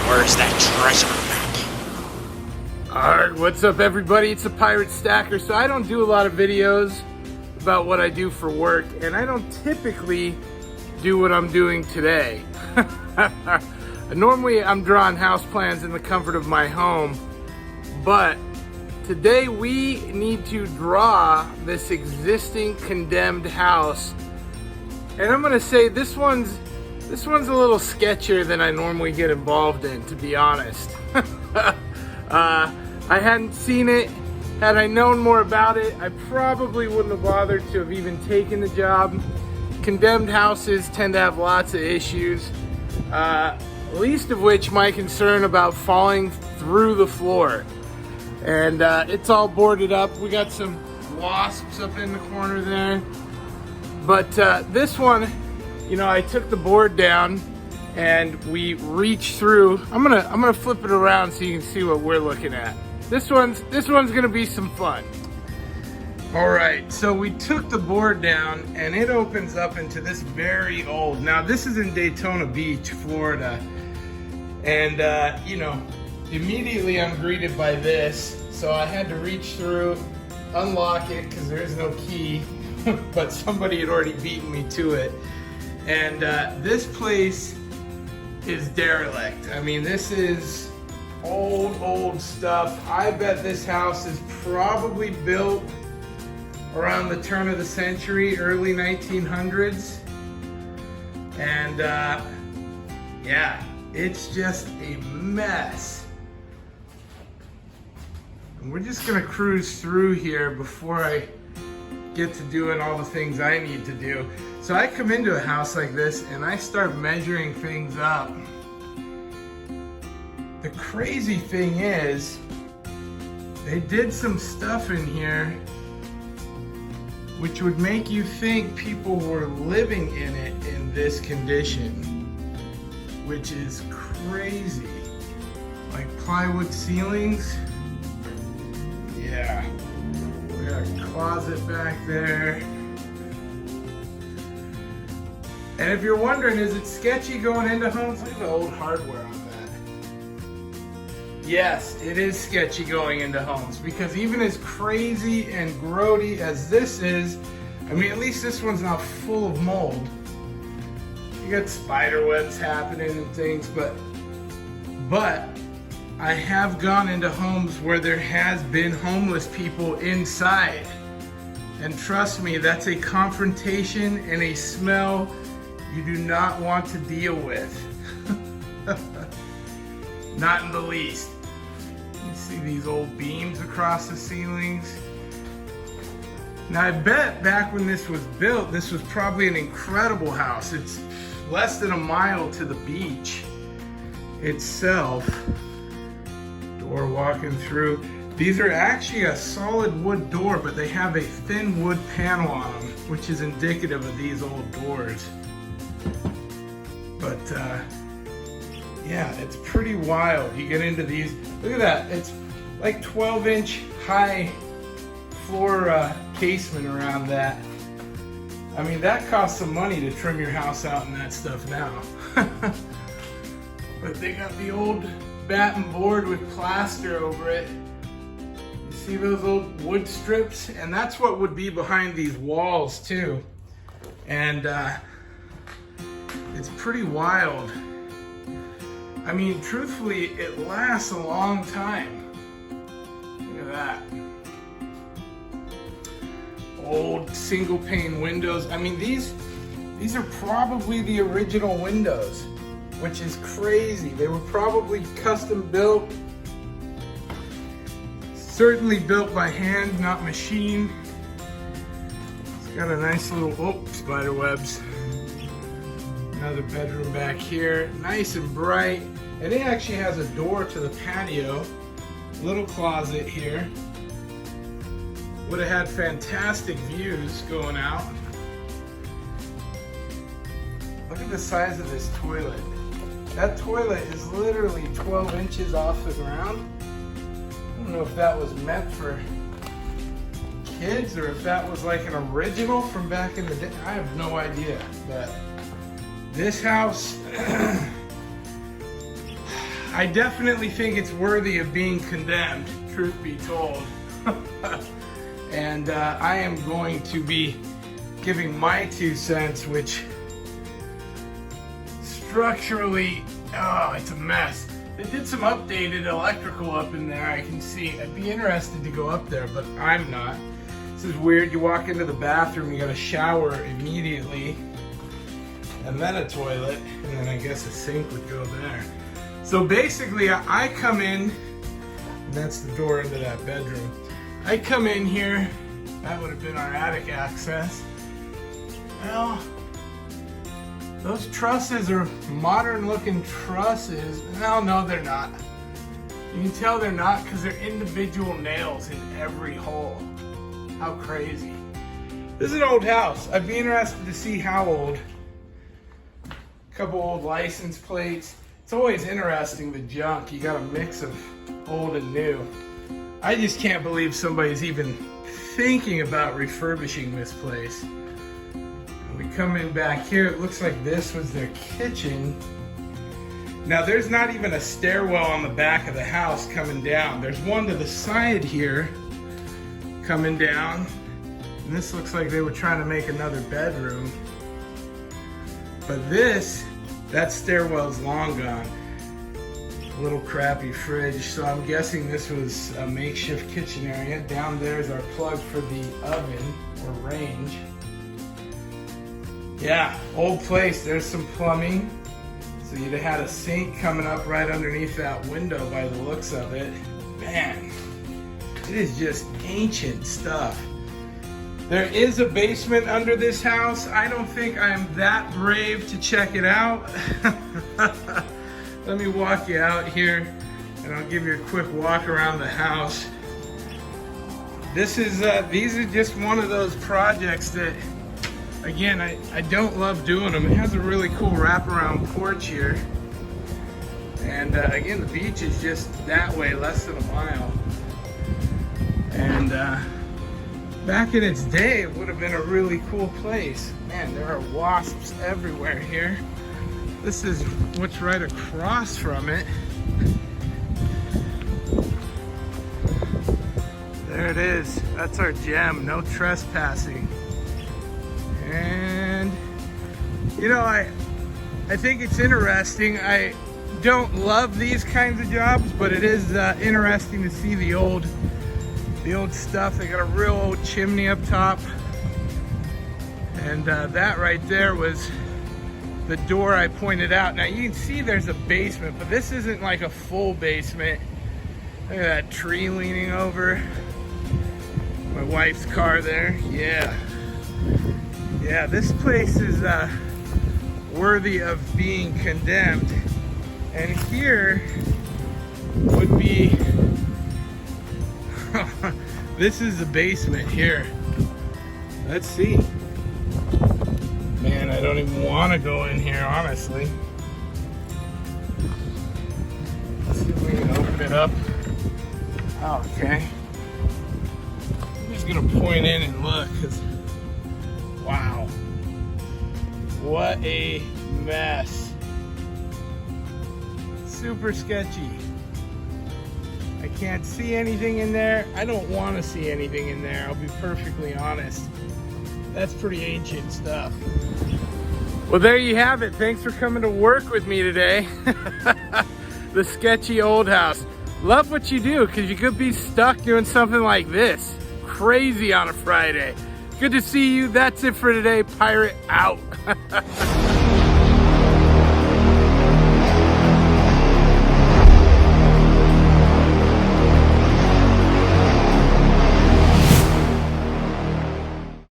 Where's that treasure map? Alright, what's up everybody? It's the Pirate Stacker. So I don't do a lot of videos about what I do for work, and I don't typically do what I'm doing today. Normally I'm drawing house plans in the comfort of my home, but today we need to draw this existing condemned house. And I'm gonna say this one's a little sketchier than I normally get involved in, to be honest. I hadn't seen it. Had I known more about it, I probably wouldn't have bothered to have even taken the job. Condemned houses tend to have lots of issues, least of which my concern about falling through the floor. And it's all boarded up. We got some wasps up in the corner there. But this one, you know, I took the board down and we reached through. I'm gonna flip it around so you can see what we're looking at. This one's gonna be some fun. All right, so we took the board down and it opens up into this very old. Now this is in Daytona Beach, Florida, and you know, immediately I'm greeted by this. So I had to reach through, unlock it because there's no key, but somebody had already beaten me to it. And this place is derelict. I mean, this is old stuff. I bet this house is probably built around the turn of the century, early 1900s. And yeah, it's just a mess. And we're just gonna cruise through here before I get to doing all the things I need to do. So I come into a house like this and I start measuring things up. The crazy thing is, they did some stuff in here which would make you think people were living in it in this condition, which is crazy. Like plywood ceilings. Yeah. We got a closet back there. And if you're wondering, is it sketchy going into homes? Look at the old hardware on that. Yes, it is sketchy going into homes, because even as crazy and grody as this is, I mean, at least this one's not full of mold. You got spider webs happening and things, but I have gone into homes where there has been homeless people inside. And trust me, that's a confrontation and a smell you do not want to deal with. Not in the least. You see these old beams across the ceilings. Now I bet back when this was built, this was probably an incredible house. It's less than a mile to the beach itself. Door walking through. These are actually a solid wood door, but they have a thin wood panel on them, which is indicative of these old doors. But yeah, it's pretty wild. You get into these, look at that, it's like 12-inch high floor casement around that. I mean, that costs some money to trim your house out and that stuff now. But they got the old batten board with plaster over it. You see those old wood strips? And that's what would be behind these walls too. And it's pretty wild. I mean, truthfully, it lasts a long time. Look at that. Old single pane windows. I mean, these are probably the original windows, which is crazy. They were probably custom built. Certainly built by hand, not machine. It's got a nice little, oh, spider webs. Another bedroom back here, nice and bright. And it actually has a door to the patio. Little closet here. Would have had fantastic views going out. Look at the size of this toilet. That toilet is literally 12 inches off the ground. I don't know if that was meant for kids or if that was like an original from back in the day. I have no idea, but this house, I definitely think it's worthy of being condemned, truth be told. And I am going to be giving my 2 cents, which structurally, oh, it's a mess. They did some updated electrical up in there, I can see. I'd be interested to go up there, but I'm not. This is weird. You walk into the bathroom, you got a shower immediately, and then a toilet, and then I guess a sink would go there. So basically, I come in, and that's the door into that bedroom. I come in here, that would have been our attic access. Well, those trusses are modern looking trusses. Well, no, they're not. You can tell they're not because they're individual nails in every hole. How crazy. This is an old house. I'd be interested to see how old. A couple old license plates. It's always interesting, the junk. You got a mix of old and new. I just can't believe somebody's even thinking about refurbishing this place. We come in back here, it looks like this was their kitchen. Now there's not even a stairwell on the back of the house coming down. There's one to the side here coming down. And this looks like they were trying to make another bedroom. But this, that stairwell's long gone. A little crappy fridge, so I'm guessing this was a makeshift kitchen area. Down there is our plug for the oven or range. Yeah, old place. There's some plumbing. So you'd have had a sink coming up right underneath that window by the looks of it. Man, it is just ancient stuff. There is a basement under this house. I don't think I'm that brave to check it out. Let me walk you out here and I'll give you a quick walk around the house. This is, these are just one of those projects that, again, I don't love doing them. It has a really cool wraparound porch here. And again, the beach is just that way, less than a mile. And back in its day, it would have been a really cool place. Man, there are wasps everywhere here. This is what's right across from it. There it is. That's our gem, no trespassing. And you know, I think it's interesting. I don't love these kinds of jobs, but it is interesting to see the old stuff. They got a real old chimney up top, and that right there was the door I pointed out. Now you can see there's a basement, but this isn't like a full basement. Look at that tree leaning over. My wife's car there. Yeah, this place is worthy of being condemned. And here would be this is the basement here. Let's see. Man, I don't even want to go in here, honestly. Let's see if we can open it up. Okay. I'm just gonna point in and look, because wow. What a mess. Super sketchy. I can't see anything in there. I don't want to see anything in there, I'll be perfectly honest. That's pretty ancient stuff. Well, there you have it. Thanks for coming to work with me today. The sketchy old house. Love what you do, because you could be stuck doing something like this. Crazy on a Friday. Good to see you. That's it for today. Pirate out.